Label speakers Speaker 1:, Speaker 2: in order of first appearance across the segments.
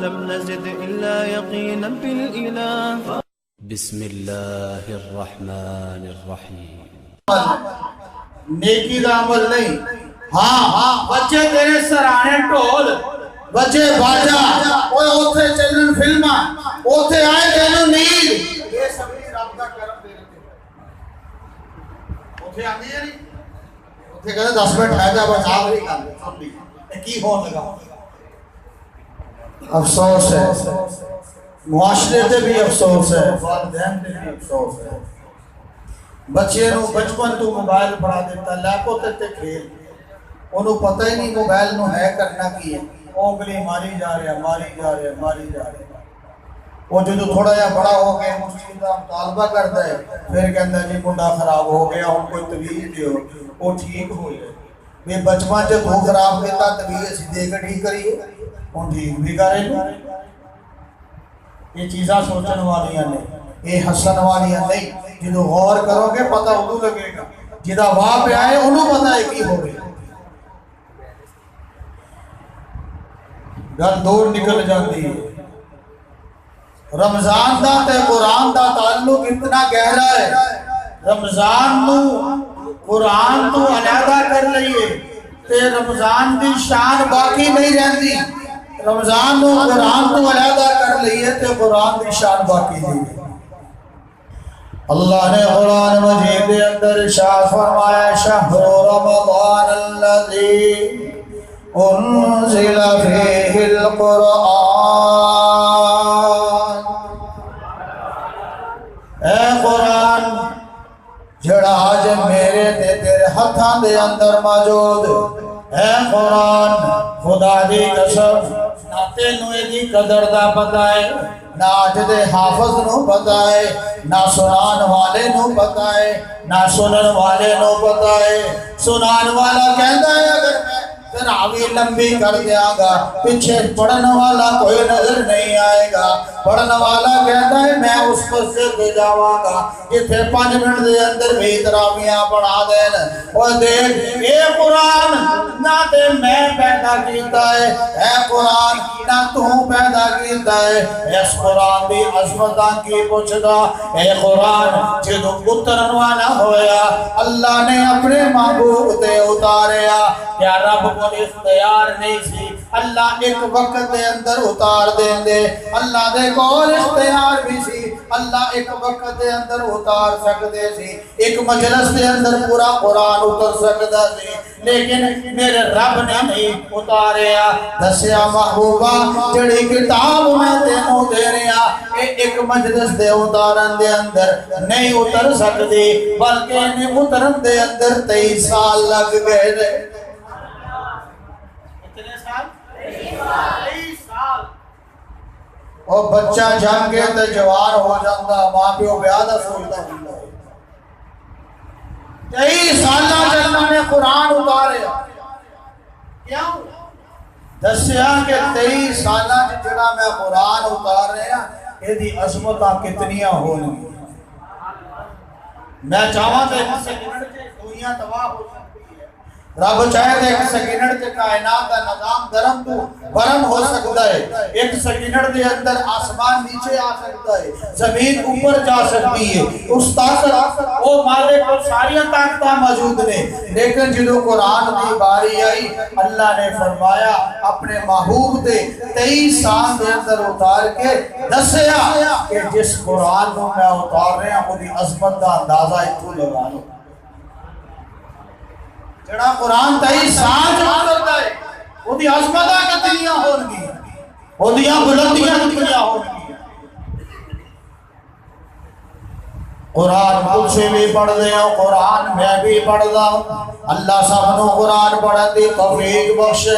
Speaker 1: لم نزد إلا يقينا بالإله.
Speaker 2: بسم اللہ الرحمن الرحیم.
Speaker 3: نیکی دا عمل نہیں. ہاں بچے تیرے سرانے ٹول بچے باجا اوے اوتھے چلن فلماں اوتھے آئے تینوں نیند یہ سبھی رب دا کرم دے رہے اوتھے آندی ہے نہیں اوتھے کہتے 10 منٹ ہے جا بس آخری کام سن لی کی ہون لگا. افسوس ہے معاشرے تے بھی افسوس ہے والدین تے بھی افسوس ہے. بچے نو بچپن تو موبائل پڑھا دیتا لیپو تے کھیل انہوں پتہ ہی نہیں موبائل نو ہے کرنا کی ہے اونگلی ماری جا رہا ماری جا رہا وہ جو تھوڑا جا بڑا ہو گیا اس چیز کا مطالبہ کرتا ہے پھر کہتا ہے جی منڈا خراب ہو گیا ہوں کوئی طویل دیو وہ ٹھیک ہو جائے. میں بچپن جب وہ خراب کیتا طویل اسی دے کے ٹھیک کریے ہوں ٹھیک بھی کرے. یہ چیزاں سوچن والیاں نہیں یہ ہسن والیاں نہیں. جدو غور کرو گے پتہ ادو لگے گا جدا واہ پہ آئے انہوں پتہ ہے کی ہو گئی. گل دور نکل جاتی ہے. رمضان دا تے قرآن دا تعلق اتنا گہرا ہے. رمضان نو قرآن تو علیحدہ کر لئیے تے رمضان دی شان باقی نہیں رہتی. رمضان نو قرآن تو علیحدہ کر لئیے تے قرآن دی شان باقی نہیں. اللہ نے قرآن مجید کے اندر ارشاد فرمایا شہر رمضان الذی انزل فیہ القرآن. اے قرآن جڑا آج میرے تے تیرے ہتھاں دے اندر موجود. اے قرآن خدا دی قسم نہ تینوں دی قدر دا پتہ ہے نہ آج دے حافظ نو پتہ ہے نہ سنان والے نو پتہ ہے نہ سنن والے نو پتہ ہے. سنان والا کہتا ہے اگر میں تراوی لمبی کر دیا گا پیچھے پڑھنے والا کوئی نظر نہیں آئے گا. پڑھنے والا کہتا ہے میں اس پر سے دے جاواں گا جتھے 5 منٹ دے اندر بھی تراویاں پڑھا دین. اور دیکھ اے قرآن نہ تے میں پیدا کیتا ہے اے قرآن نہ تو پیدا کیتا ہے. اس قرآن دی عظمتاں کی پوچھدا اے قرآن جدو اترن والا ہویا اللہ نے اپنے محبوب تے اتاریا. کیا رب کو اختیار نہیں سی اللہ ایک وقت دے اندر اتار دیں دے. اللہ دے کول اختیار بھی سی اللہ ایک وقت دے اندر اتار سکتے سی. ایک مجلس دے اندر پورا قرآن اتر سکتا سی لیکن میرے رب نے نہیں اتاریا. دسیا محبوبہ جڑی کتاب میں تینوں دے رہا ایک مجلس دے اتارن دے اندر نہیں اتر سکتی بلکہ انہیں اترن دے اندر 23 سال لگ گئے دے. اور بچہ جان کے تے جوان ہو جاتا ماں پیو بیادہ سوچتا ہوتا ہے. 23 سالہ جنہ نے قرآن اتارے کیوں دسیا کہ 23 سالہ جنہ میں قرآن اتار رہے ہیں یہ دی عظمتہ کتنیاں ہونی. میں چاہاں تھے ایک سیکنڈ کے دنیا تباہ ہو سکتی ہے. رب چاہے تھے ایک سیکنڈ کے کائنات کا نظام درم تو برم ہو سکتا ہے. ایک سیکنڈ کے اندر آسمان نیچے آ سکتا ہے زمین اوپر جا سکتی ہے. اس طاقت وہ مالک کو ساری طاقتہ موجود نے. لیکن جدو قرآن کی باری آئی اللہ نے فرمایا اپنے محبوب دے 23 سال کے اندر اتار کے دسیا کہ جس قرآن کو میں اتار رہے ہیں وہ دی عظمت کا اندازہ اتو لگا لو. جڑا قرآن 23 سال جمع کرتا ہے وہ دی عظمتہ کتنیاں ہونگی وہ دیاں بلندیاں کتنیاں ہونگی. قرآن مجھ سے بھی پڑھ دے ہوں قرآن میں بھی پڑھ دا ہوں. اللہ سبنو قرآن پڑھن دی توفیق بخشے.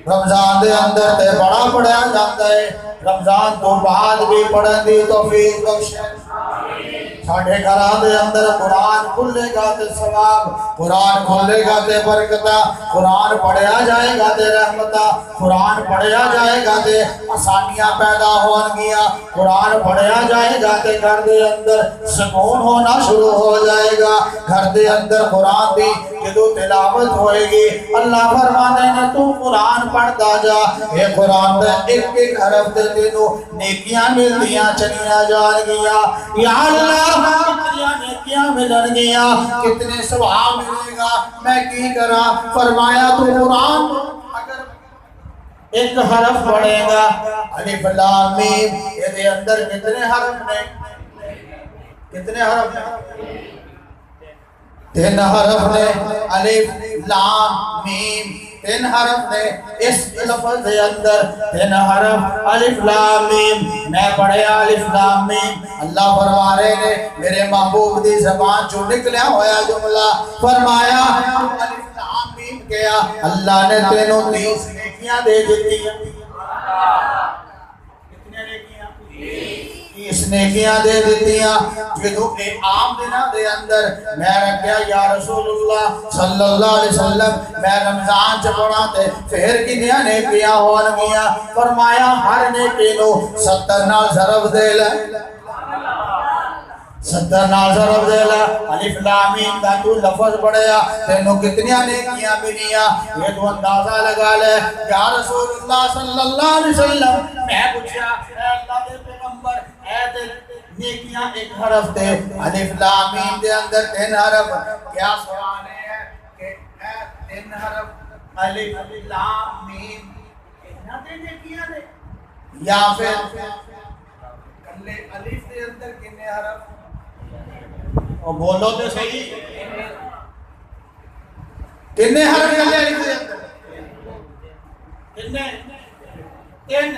Speaker 3: رمضان دے اندر تے بڑا پڑھا جاتا ہے رمضان تو بعد بھی پڑھن دی توفیق بخشے. ساڑھے گھراں دے اندر قرآن کھلے گا تے ثواب، قرآن کھلے گا تے برکتہ، قرآن پڑھیا جائے گا تے رحمتہ، قرآن پڑھیا جائے گا تے آسانیاں پیدا ہون گیا، قرآن پڑھیا جائے گا تے گھر دے اندر سکون ہونا شروع ہو جائے گا۔ گھر دے اندر قرآن دی جدو تلاوت ہوئے گی، اللہ فرمانے نے تو قرآن پڑھتا جا، اے قرآن دے ایک ایک حرف دے تینوں نیکیاں ملدیاں چنیاں جان گیا۔ یا اللہ کتنی نیکیاں ملن گیا، کتنے ثواب ملے گا، میں کی کرا؟ فرمایا تو قرآن اگر ایک حرف پڑھے گا، الف لام میم، یہ دے اندر کتنے حرف نے؟ کتنے حرف نے؟ 3 حرف نے، الف لام میم 3 حرف نے، اس لفظ دے اندر 3 حرف الف لام میم۔ میں پڑھیا الف لام میم، اللہ فرما رہے نے میرے محبوب دی زبان جو نکلیا ہویا جملہ، فرمایا الف لام میم کیا، اللہ نے تینوں 30 نیکیاں دے دیتی ہیں۔ کتنے نیکیاں؟ 30 نیکیاں دے دیتیاں۔ جدو اے عام دنہ دے اندر میں رکھیا یا رسول اللہ صلی اللہ علیہ وسلم میں رمضان چپڑا تے پھر کی نیا نیکیاں ہون گیا، فرمایا ہر نیکی نو 70 نال ضرب دے لے، 70 نال ضرب دے لے۔ الف لام میم دا تو لفظ پڑھیا تینوں کتنیاں نیکیاں ملیاں، یہ تو اندازہ لگا لے۔ یا رسول اللہ صلی اللہ علیہ وسلم میں پوچھا اے اللہ دے پیغمبر، اے دے نیکیاں ایک حرف دے، الف لام میم دے اندر 3 حرف، کیا سوال ہے کہ اے 3 حرف الف لام میم کتنا دے نیکیاں دے، یا پھر کلے الف دے اندر کتنے حرف؟ اور بولو تو صحیح، کتنے حرف کلے الف دے اندر؟ کتنے؟ 3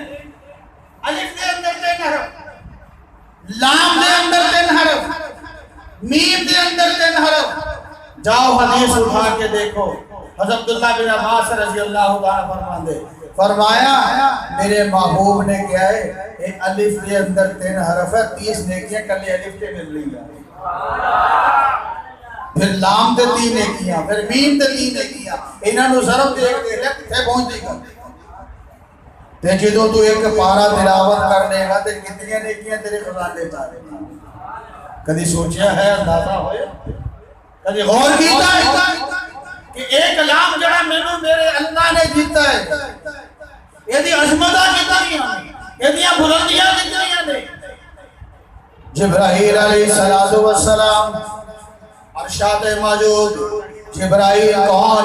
Speaker 3: الف دے اندر 3 حرف، لام دے اندر 3 حرف، میم دے اندر 3 حرف۔ جاؤ حدیث اٹھا کے دیکھو، حضرت عبداللہ بن عباس رضی اللہ عنہ فرماندے، فرمایا میرے محبوب نے کیا ہے ایک الف دے اندر 3 حرف ہے، 30 نیکیاں کلے الف کے مل رہی ہیں، پھر لام دے 3 نیکیاں، پھر میم دے 3 نیکیاں، انہاں نو ضرب دے کے کتے پہنچ دی گا۔ تے جدو تو ایک پارا تلاوت کرنے گا تے کتنی نیکیاں تیرے خزانے تارے گا، کدی سوچیا ہے؟ اندازہ ہوئے؟ کدی غور کیتا ہے کہ ایک لام جڑا میں میرے اللہ نے جیتا ہے، یہ دی عظمتہ کتنی ہیں، یہ دیاں بلندیاں کتنی ہیں؟ جبرائیل علیہ السلام عرشات موجود، جبرائیل کون؟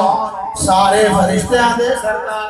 Speaker 3: سارے فرشتیاں دے سردار،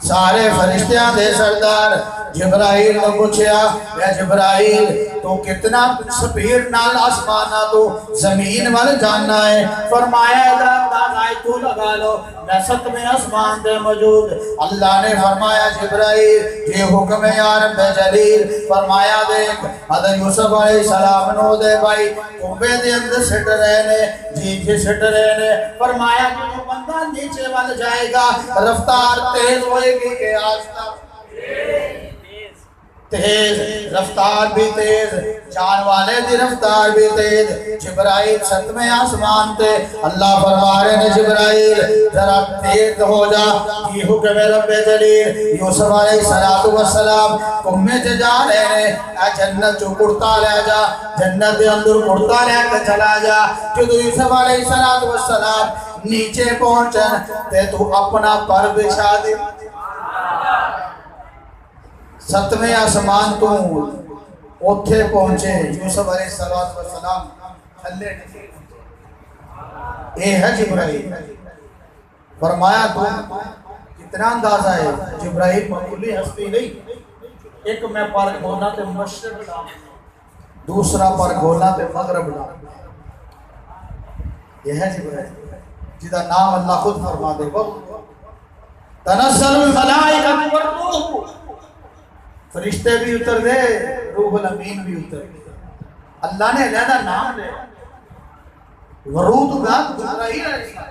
Speaker 3: سارے فرشتیاں دے سردار۔ جبرائیل نے پوچھیا اے جبرائیل تو کتنا سپیڈ نال آسمانہ تو زمین وال جانا ہے؟ فرمایا اندازہ تو لگا لو میں 7ویں آسمان دے موجود۔ اللہ نے فرمایا جبرائیل یہ حکم ہے یا رب جلیل، فرمایا دیکھ حضرت یوسف علیہ السلام نو دے بھائی کنبے دے اندر سٹ رہے نے، جی سٹ رہے نے، فرمایا کہ وہ بندہ نیچے وال جائے گا رفتار تیز ہوئے گی کہ آستہ تیز، رفتار بھی تیز، جان والے دی رفتار بھی تیز۔ جبرائیل 7ویں آسمان تے اللہ فرما رہے نے جبرائیل ذرا تیز ہو جا، کی حکم رب جلیل۔ یوسف علیہ السلام کمے سے جا رہے نے، اے جنت جو کرتا لے جا، جنت دے اندر کرتا لے کے چلا جا۔ جو یوسف علیہ السلام نیچے پہنچن تے تو اپنا پر بچھا دے، 7ویں آسمان تو اوتھے پہنچے یوسف علیہ السلام تھلے نہیں، اے ہے جبرائیل۔ فرمایا تو کتنا اندازہ ہے؟ جبرائیل معمولی ہستی نہیں، ایک میں پر کھولا تے مشرق لا، دوسرا پر کھولا تے مغرب لا، یہ ہے جبرائیل جدا نام اللہ خود فرما دے گا تنزل الملائکہ والروح، فرشتے بھی اتر دے، روح الامین بھی اتر دے، اللہ نے علیحدہ نام دے ورود کا جبرائیل علیہ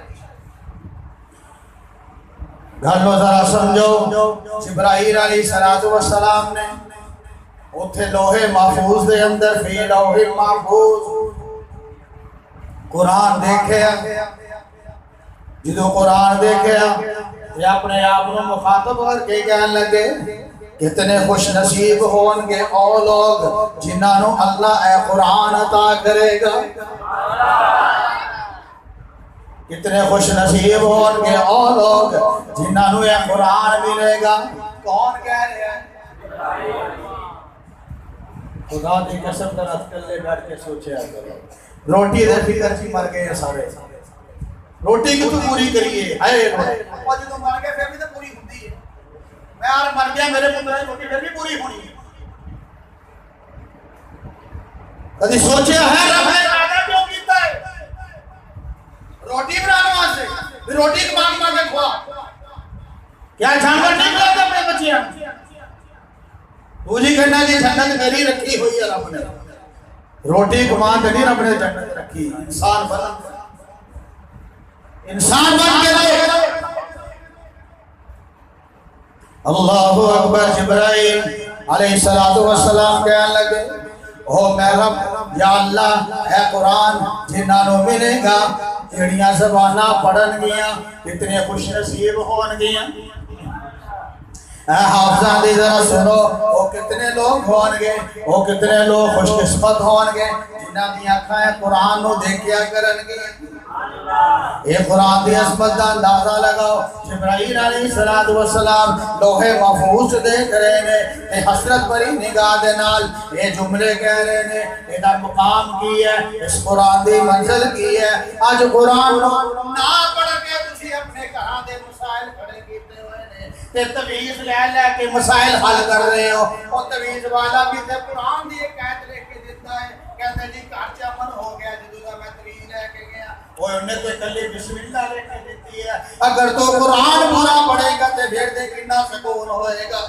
Speaker 3: گھر لو ذرا سمجھو۔ جبرائیل علیہ السلام نے اتھے لوہے محفوظ دے اندر فی لوح محفوظ قرآن دیکھے جدو قرآن دیکھے یہ اپنے آپ کو مخاطب کر کے کہنے لگے کتنے خوش نصیب ہون گے او لوگ جنہوں اللہ اے قرآن عطا کرے گا کتنے خوش نصیب ہون گے او لوگ جنہوں اے قرآن ملے گا کون کہہ رہے ہیں خدا دی قسم درست کر لے بیٹھ کے سوچے کرو روٹی دے فکر چی مر گئے سارے روٹی کی تو پوری کریے اور جو مر گئے پھر بھی تو پوری ہوتی ہے میں یار مر گیا میرے پتر روٹی پھر بھی پوری ہونی ہے کدی سوچے ہے رب نے پیدا کیوں کیتا ہے روٹی بنانے واسطے روٹی کو مانگ کے کھوا کیا جانور نہیں کھلاتے اپنے بچیاں پوری کرنا جی جنت میری رکھی ہوئی ہے رب نے روٹی کمان نہیں رب نے جنت رکھی انسان بن کے رہے اللہ اکبر جبرائیل علیہ السلام کہنے لگے او میں رب یا اللہ اے قرآن جنہوں ملے گا جڑیاں زبانہ پڑھن گیاں کتنے خوش نصیب ہون گیاں اے حافظان دی ذرا سنو وہ کتنے لوگ ہون گے وہ کتنے لوگ خوش قسمت ہون گے جنہاں دی آنکھیں قرآن نو دیکھیا کرن گے اے قرآن دی عظمت دا اندازہ لگاؤ جبرائیل علیہ السلام لوح محفوظ دیکھ رہے نے اے حسرت بری نگاہ دے نال اے جملے کہہ رہے نے اے دا مقام کی ہے اس قرآن دی منزل کی ہے آج قرآن نو نہ پڑھ کے تسی اپنے گھراں دے مسائل کھڑے کیتے ہوئے نے تے تویز لے کے مسائل حل کر رہے ہو اور تویز والا بھی تے قرآن دی ایک آیت لے کے دیتا ہے کہتے جی گھر چ امن ہو گیا جدوں دا میں تویز لے کے گیا وہ انہیں تو کلی بسم اللہ لے کے دیتی ہے اگر تو قرآن پورا پڑھے گا تے پھر دے کتنا سکون ہوئے گا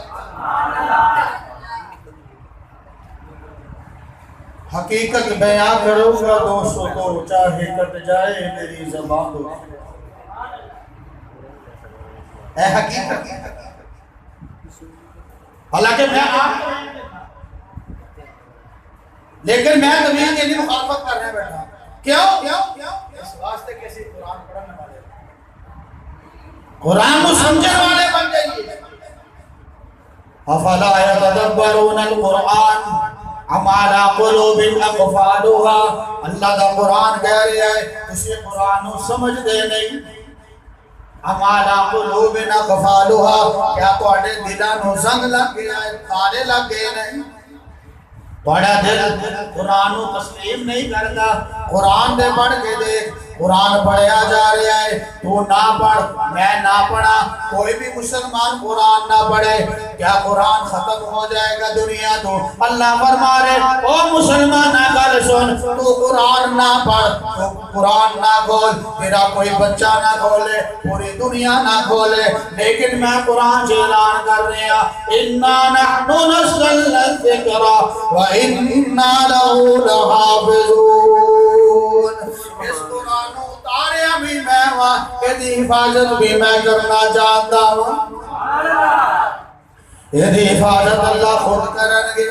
Speaker 3: حقیقت بیان کروں گا دوستوں تو چاہے کٹ جائے میری زبان تو اے حقیقت حالانکہ میں آپ لیکن میں زمین کے لیے مخالفت کرنے بیٹھا کیوں اس واسطے کسی قرآن پڑھنے والے قرآن کو سمجھنے والے بن جائیے افلا یتدبرون القرآن ام علی قلوب اقفالها اللہ دا قرآن کہہ رہا ہے اسے قرآن کو سمجھ دے نہیں ام علی قلوب اقفالها کیا تواڈے دلاں نوں زنگ لگ گیا ہے تارے لگ گئے نہیں بڑا دل قرآن کو تسلیم نہیں کرتا قرآن دے پڑھ کے دیکھ قرآن پڑھیا جا رہا ہے تو نہ پڑھ میں نہ پڑھا کوئی بھی مسلمان قرآن نہ پڑھے کیا قرآن ختم ہو جائے گا دنیا تو اللہ فرما رہے او مسلمان نہ گل سن تو قرآن نہ پڑھ تو قرآن نہ کھول تیرا کوئی بچہ نہ کھولے پوری دنیا نہ کھولے لیکن میں قرآن سے اعلان کر رہا انا نحن نزلنا الذکر وَإِنَّا لَهُ لَحَافِظُونَ اس قرآن اتاریا بھی میں ہوا یہ حفاظت بھی میں کرنا چاہتا ہوں یہ حفاظت اللہ خود کرن گے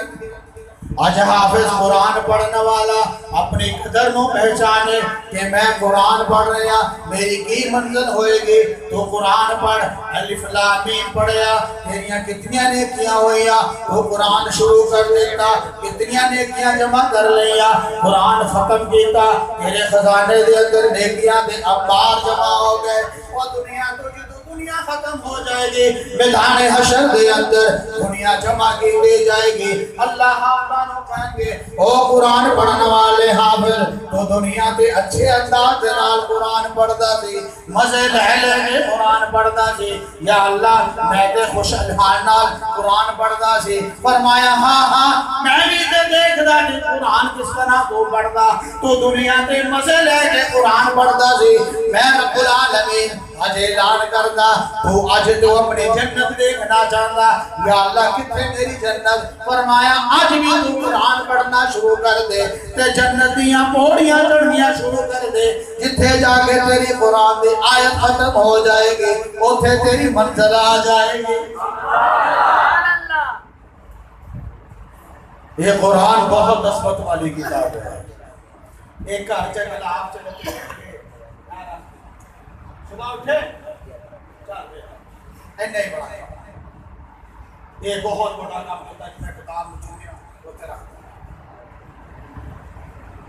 Speaker 3: آج حافظ قرآن پڑھنے والا اپنی قدر نو پہچانے کہ میں قرآن پڑھ رہا میری کی منزل ہوئے گی تو قرآن پڑھ الف لام میم پڑھیا تیریاں کتنیاں نیکیاں ہوئیا تو قرآن شروع کر دیتا کتنیاں نیکیاں جمع کر لیا قرآن ختم کیتا تیرے خزانے دے اندر نیکیاں دے ابار جمع ہو گئے اور دنیا تو دنیا ختم ہو جائے گی میدان حشر دے اندر دنیا جمع کی دے جائے گی اللہ حافظانوں کہیں گے او قرآن پڑھنے والے حافظ تو دنیا تے اچھے انداز نال قرآن پڑھتا سی مزے لہلے میں قرآن پڑھتا سی یا اللہ میں تے خوش حال نال قرآن پڑھتا سی فرمایا ہاں میں بھی تے دیکھدا کہ قرآن کس طرح تو پڑھتا تو دنیا تے مزے لے کے قرآن پڑھتا سی میں رب العالمین آج اعلان کرنا تو آج تو اپنی جنت دیکھنا چاہتا یا اللہ کتنے میری جنت فرمایا آج بھی تو قرآن پڑھنا شروع کر دے تے جنتیاں پوڑیاں چڑھنیاں شروع کر دے جتھے جا کے تیری قرآن دی آیت ختم ہو جائے گی اوتھے تیری منزل آ جائے گی یہ قرآن بہت عصمت والی کتاب ہے. ایک گھر چلے آپ چلے صبح اٹھے نہیں بڑا یہ بہت بڑا کام ہوتا ہے. میں کتاب چنیا ہوتے رہا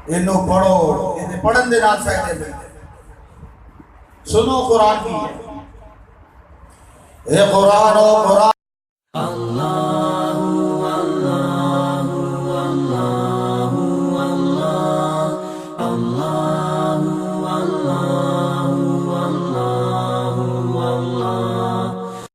Speaker 3: انہوں پڑھو انہیں پڑھن دے نال فائدے ملتے. سنو قرآن کی اے قرآن